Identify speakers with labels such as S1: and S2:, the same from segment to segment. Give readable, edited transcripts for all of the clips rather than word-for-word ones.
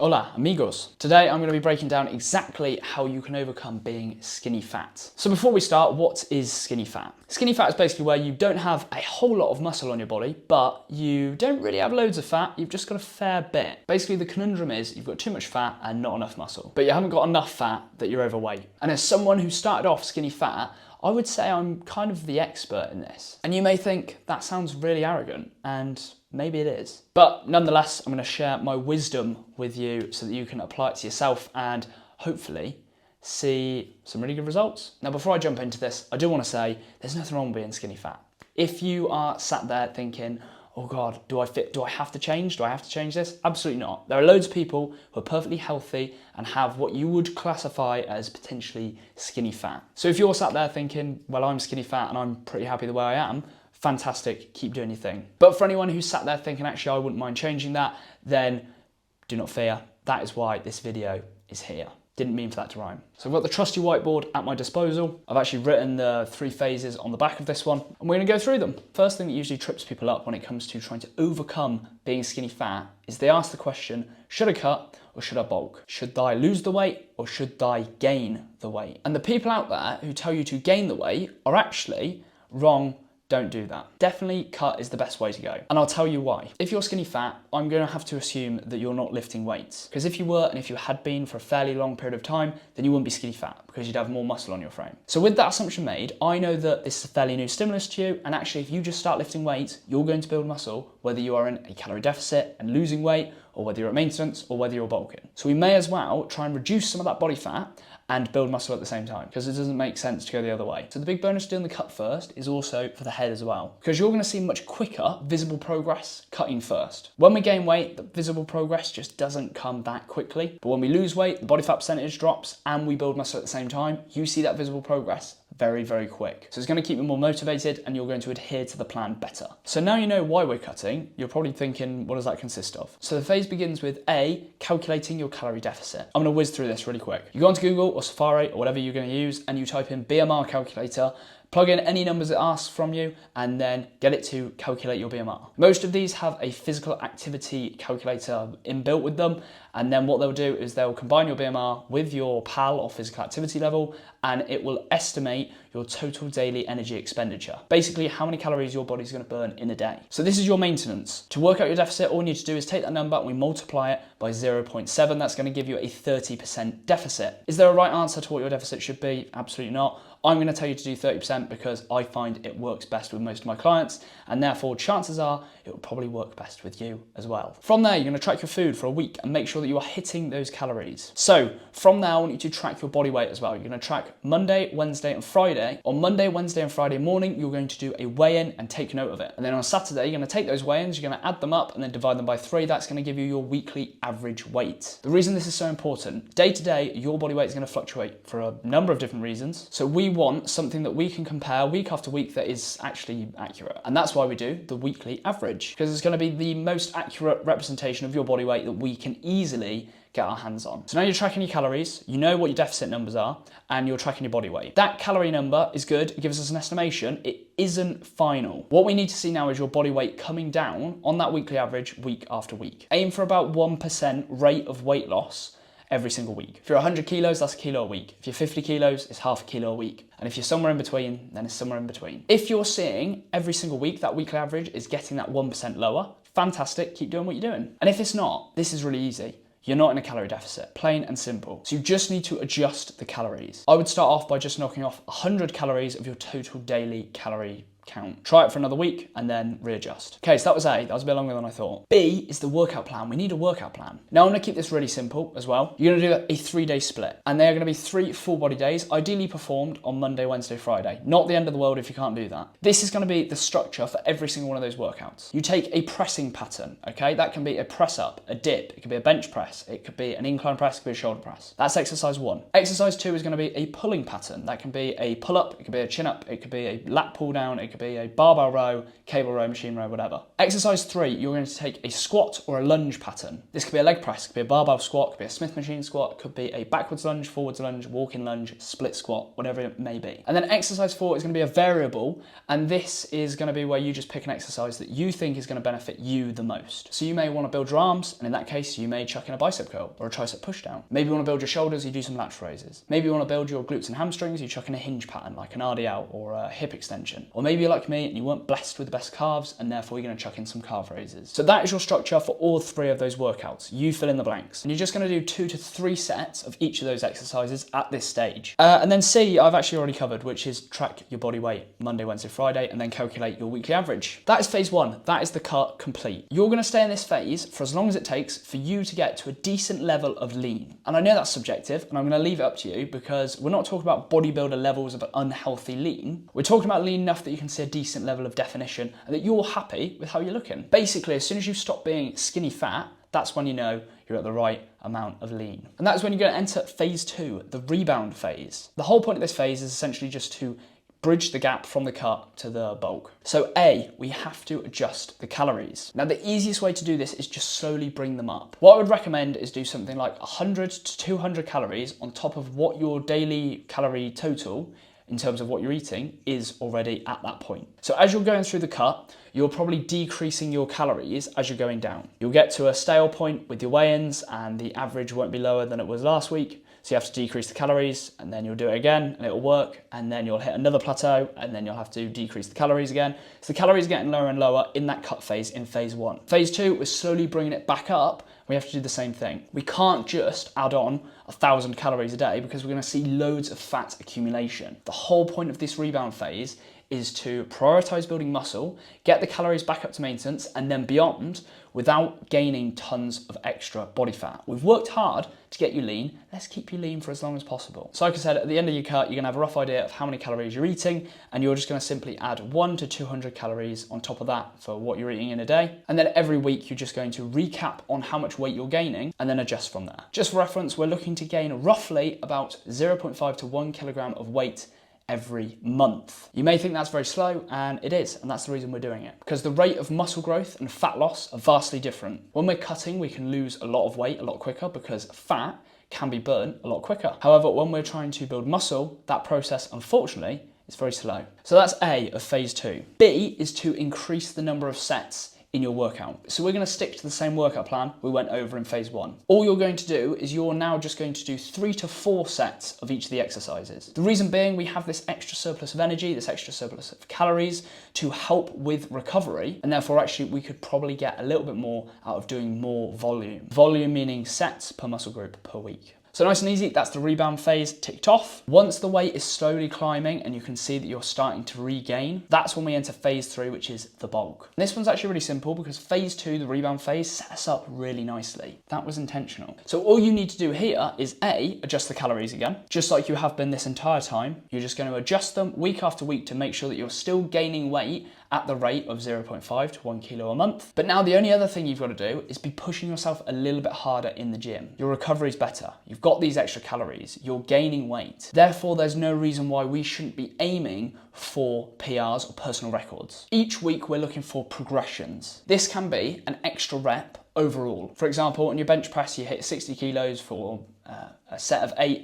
S1: Hola amigos! Today I'm going to be breaking down exactly how you can overcome being skinny fat. So before we start, what is skinny fat? Skinny fat is basically where you don't have a whole lot of muscle on your body, but you don't really have loads of fat, you've just got a fair bit. Basically the conundrum is you've got too much fat and not enough muscle, but you haven't got enough fat that you're overweight. And as someone who started off skinny fat, I would say I'm kind of the expert in this. And you may think that sounds really arrogant, and maybe it is. But nonetheless, I'm going to share my wisdom with you so that you can apply it to yourself and hopefully see some really good results. Now, before I jump into this, I do want to say there's nothing wrong with being skinny fat. If you are sat there thinking, oh God, do I have to change? Do I have to change this? Absolutely not. There are loads of people who are perfectly healthy and have what you would classify as potentially skinny fat. So if you're sat there thinking, well, I'm skinny fat and I'm pretty happy the way I am, fantastic, keep doing your thing. But for anyone who's sat there thinking, actually, I wouldn't mind changing that, then do not fear. That is why this video is here. Didn't mean for that to rhyme. So I've got the trusty whiteboard at my disposal. I've actually written the 3 phases on the back of this one, and we're gonna go through them. First thing that usually trips people up when it comes to trying to overcome being skinny fat is they ask the question, should I cut or should I bulk? Should I lose the weight or should I gain the weight? And the people out there who tell you to gain the weight are actually wrong. Don't do that. Definitely cut is the best way to go. And I'll tell you why. If you're skinny fat, I'm going to have to assume that you're not lifting weights. Because if you were, and if you had been for a fairly long period of time, then you wouldn't be skinny fat because you'd have more muscle on your frame. So with that assumption made, I know that this is a fairly new stimulus to you. And actually, if you just start lifting weights, you're going to build muscle, whether you are in a calorie deficit and losing weight, or whether you're at maintenance, or whether you're bulking. So we may as well try and reduce some of that body fat and build muscle at the same time, because it doesn't make sense to go the other way. So the big bonus doing the cut first is also for the head as well, because you're gonna see much quicker visible progress cutting first. When we gain weight, the visible progress just doesn't come that quickly. But when we lose weight, the body fat percentage drops and we build muscle at the same time, you see that visible progress very, very quick. So it's going to keep you more motivated and you're going to adhere to the plan better. So now you know why we're cutting, you're probably thinking, what does that consist of? So the phase begins with A, calculating your calorie deficit. I'm going to whiz through this really quick. You go onto Google or Safari or whatever you're going to use and you type in BMR calculator, plug in any numbers it asks from you and then get it to calculate your BMR. Most of these have a physical activity calculator inbuilt with them, and then what they'll do is they'll combine your BMR with your PAL or physical activity level, and it will estimate your total daily energy expenditure. Basically how many calories your body's going to burn in a day. So this is your maintenance. To work out your deficit, all you need to do is take that number and we multiply it by 0.7. That's going to give you a 30% deficit. Is there a right answer to what your deficit should be? Absolutely not. I'm going to tell you to do 30% because I find it works best with most of my clients, and therefore chances are it will probably work best with you as well. From there, you're going to track your food for a week and make sure that you are hitting those calories. So from there, I want you to track your body weight as well. You're going to track Monday, Wednesday and Friday. On Monday, Wednesday and Friday morning, you're going to do a weigh-in and take note of it. And then on Saturday, you're going to take those weigh-ins, you're going to add them up and then divide them by 3. That's going to give you your weekly average weight. The reason this is so important, day to day, your body weight is going to fluctuate for a number of different reasons. So we want something that we can compare week after week that is actually accurate. And that's why we do the weekly average, because it's going to be the most accurate representation of your body weight that we can easily get our hands on. So now you're tracking your calories, you know what your deficit numbers are, and you're tracking your body weight. That calorie number is good, it gives us an estimation, it isn't final. What we need to see now is your body weight coming down on that weekly average week after week. Aim for about 1% rate of weight loss every single week. If you're 100 kilos, that's a kilo a week. If you're 50 kilos, it's half a kilo a week. And if you're somewhere in between, then it's somewhere in between. If you're seeing every single week that weekly average is getting that 1% lower, fantastic, keep doing what you're doing. And if it's not, this is really easy. You're not in a calorie deficit, plain and simple. So you just need to adjust the calories. I would start off by just knocking off 100 calories of your total daily calorie count. Try it for another week and then readjust. Okay, so that was A. That was a bit longer than I thought. B is the workout plan. We need a workout plan. Now I'm gonna keep this really simple as well. You're gonna do a 3-day split, and they're gonna be 3 full body days, ideally performed on Monday, Wednesday, Friday. Not the end of the world if you can't do that. This is gonna be the structure for every single one of those workouts. You take a pressing pattern, okay? That can be a press up, a dip, it could be a bench press, it could be an incline press, it could be a shoulder press. That's exercise 1. Exercise 2 is gonna be a pulling pattern. That can be a pull up, it could be a chin up, it could be a lat pull down, it could could be a barbell row, cable row, machine row, whatever. Exercise 3, you're going to take a squat or a lunge pattern. This could be a leg press, could be a barbell squat, could be a Smith machine squat, could be a backwards lunge, forwards lunge, walking lunge, split squat, whatever it may be. And then exercise 4 is going to be a variable, and this is going to be where you just pick an exercise that you think is going to benefit you the most. So you may want to build your arms, and in that case, you may chuck in a bicep curl or a tricep push down. Maybe you want to build your shoulders, you do some lateral raises. Maybe you want to build your glutes and hamstrings, you chuck in a hinge pattern like an RDL or a hip extension. Or maybe you're like me and you weren't blessed with the best calves, and therefore you're going to chuck in some calf raises. So that is your structure for all 3 of those workouts. You fill in the blanks. And you're just going to do 2 to 3 sets of each of those exercises at this stage. And then C, I've actually already covered, which is track your body weight Monday, Wednesday, Friday, and then calculate your weekly average. That is phase 1. That is the cut complete. You're going to stay in this phase for as long as it takes for you to get to a decent level of lean. And I know that's subjective, and I'm going to leave it up to you because we're not talking about bodybuilder levels of unhealthy lean. We're talking about lean enough that you can see a decent level of definition and that you're happy with how you're looking. Basically, as soon as you stop being skinny fat, that's when you know you're at the right amount of lean. And that's when you're going to enter phase 2, the rebound phase. The whole point of this phase is essentially just to bridge the gap from the cut to the bulk. So A, we have to adjust the calories. Now the easiest way to do this is just slowly bring them up. What I would recommend is do something like 100 to 200 calories on top of what your daily calorie total in terms of what you're eating is already at that point. So as you're going through the cut, you're probably decreasing your calories as you're going down. You'll get to a stale point with your weigh-ins and the average won't be lower than it was last week. So you have to decrease the calories and then you'll do it again and it'll work, and then you'll hit another plateau and then you'll have to decrease the calories again. So the calories are getting lower and lower in that cut phase in phase 1. Phase 2, we're slowly bringing it back up. We have to do the same thing. We can't just add on 1,000 calories a day because we're going to see loads of fat accumulation. The whole point of this rebound phase is to prioritize building muscle, get the calories back up to maintenance, and then beyond without gaining tons of extra body fat. We've worked hard to get you lean. Let's keep you lean for as long as possible. So like I said, at the end of your cut, you're gonna have a rough idea of how many calories you're eating, and you're just gonna simply add 100 to 200 calories on top of that for what you're eating in a day. And then every week, you're just going to recap on how much weight you're gaining and then adjust from there. Just for reference, we're looking to gain roughly about 0.5 to 1 kilogram of weight every month. You may think that's very slow, and it is, and that's the reason we're doing it. Because the rate of muscle growth and fat loss are vastly different. When we're cutting, we can lose a lot of weight a lot quicker because fat can be burnt a lot quicker. However, when we're trying to build muscle, that process, unfortunately, is very slow. So that's A of phase 2. B is to increase the number of sets in your workout. So we're going to stick to the same workout plan we went over in phase 1. All you're going to do is you're now just going to do 3 to 4 sets of each of the exercises. The reason being, we have this extra surplus of energy, this extra surplus of calories to help with recovery, and therefore actually we could probably get a little bit more out of doing more volume. Volume meaning sets per muscle group per week. So nice and easy, that's the rebound phase ticked off. Once the weight is slowly climbing and you can see that you're starting to regain, that's when we enter phase 3, which is the bulk. And this one's actually really simple because phase 2, the rebound phase, sets us up really nicely. That was intentional. So all you need to do here is A, adjust the calories again, just like you have been this entire time. You're just going to adjust them week after week to make sure that you're still gaining weight at the rate of 0.5 to 1 kilo a month. But now the only other thing you've got to do is be pushing yourself a little bit harder in the gym. Your recovery is better. You've got these extra calories. You're gaining weight. Therefore, there's no reason why we shouldn't be aiming for PRs or personal records. Each week, we're looking for progressions. This can be an extra rep overall. For example, on your bench press, you hit 60 kilos for a set of 8,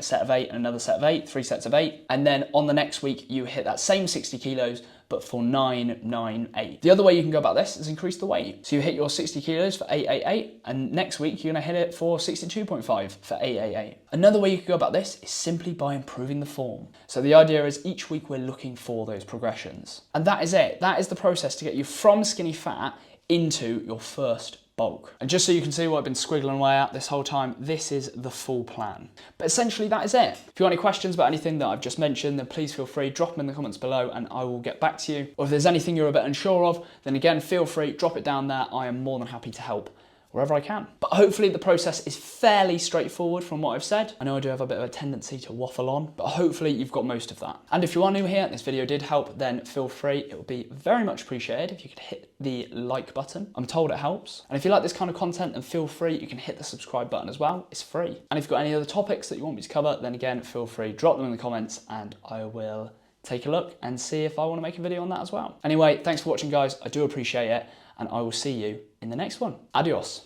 S1: and another set of 8, 3 sets of 8. And then on the next week, you hit that same 60 kilos, but for 9, 9, 8. The other way you can go about this is increase the weight. So you hit your 60 kilos for 8, 8, 8, and next week you're gonna hit it for 62.5 for 8, 8, 8. Another way you can go about this is simply by improving the form. So the idea is each week we're looking for those progressions. And that is it. That is the process to get you from skinny fat into your first bulk. And just so you can see what I've been squiggling away at this whole time, this is the full plan. But essentially that is it. If you have any questions about anything that I've just mentioned, then please feel free, drop them in the comments below and I will get back to you. Or if there's anything you're a bit unsure of, then again, feel free, drop it down there. I am more than happy to help wherever I can. But hopefully the process is fairly straightforward from what I've said. I know I do have a bit of a tendency to waffle on, but hopefully you've got most of that. And if you are new here and this video did help, then feel free. It would be very much appreciated if you could hit the like button. I'm told it helps. And if you like this kind of content, then feel free. You can hit the subscribe button as well. It's free. And if you've got any other topics that you want me to cover, then again, feel free, drop them in the comments and I will take a look and see if I want to make a video on that as well. Anyway, thanks for watching, guys. I do appreciate it, and I will see you in the next one. Adios.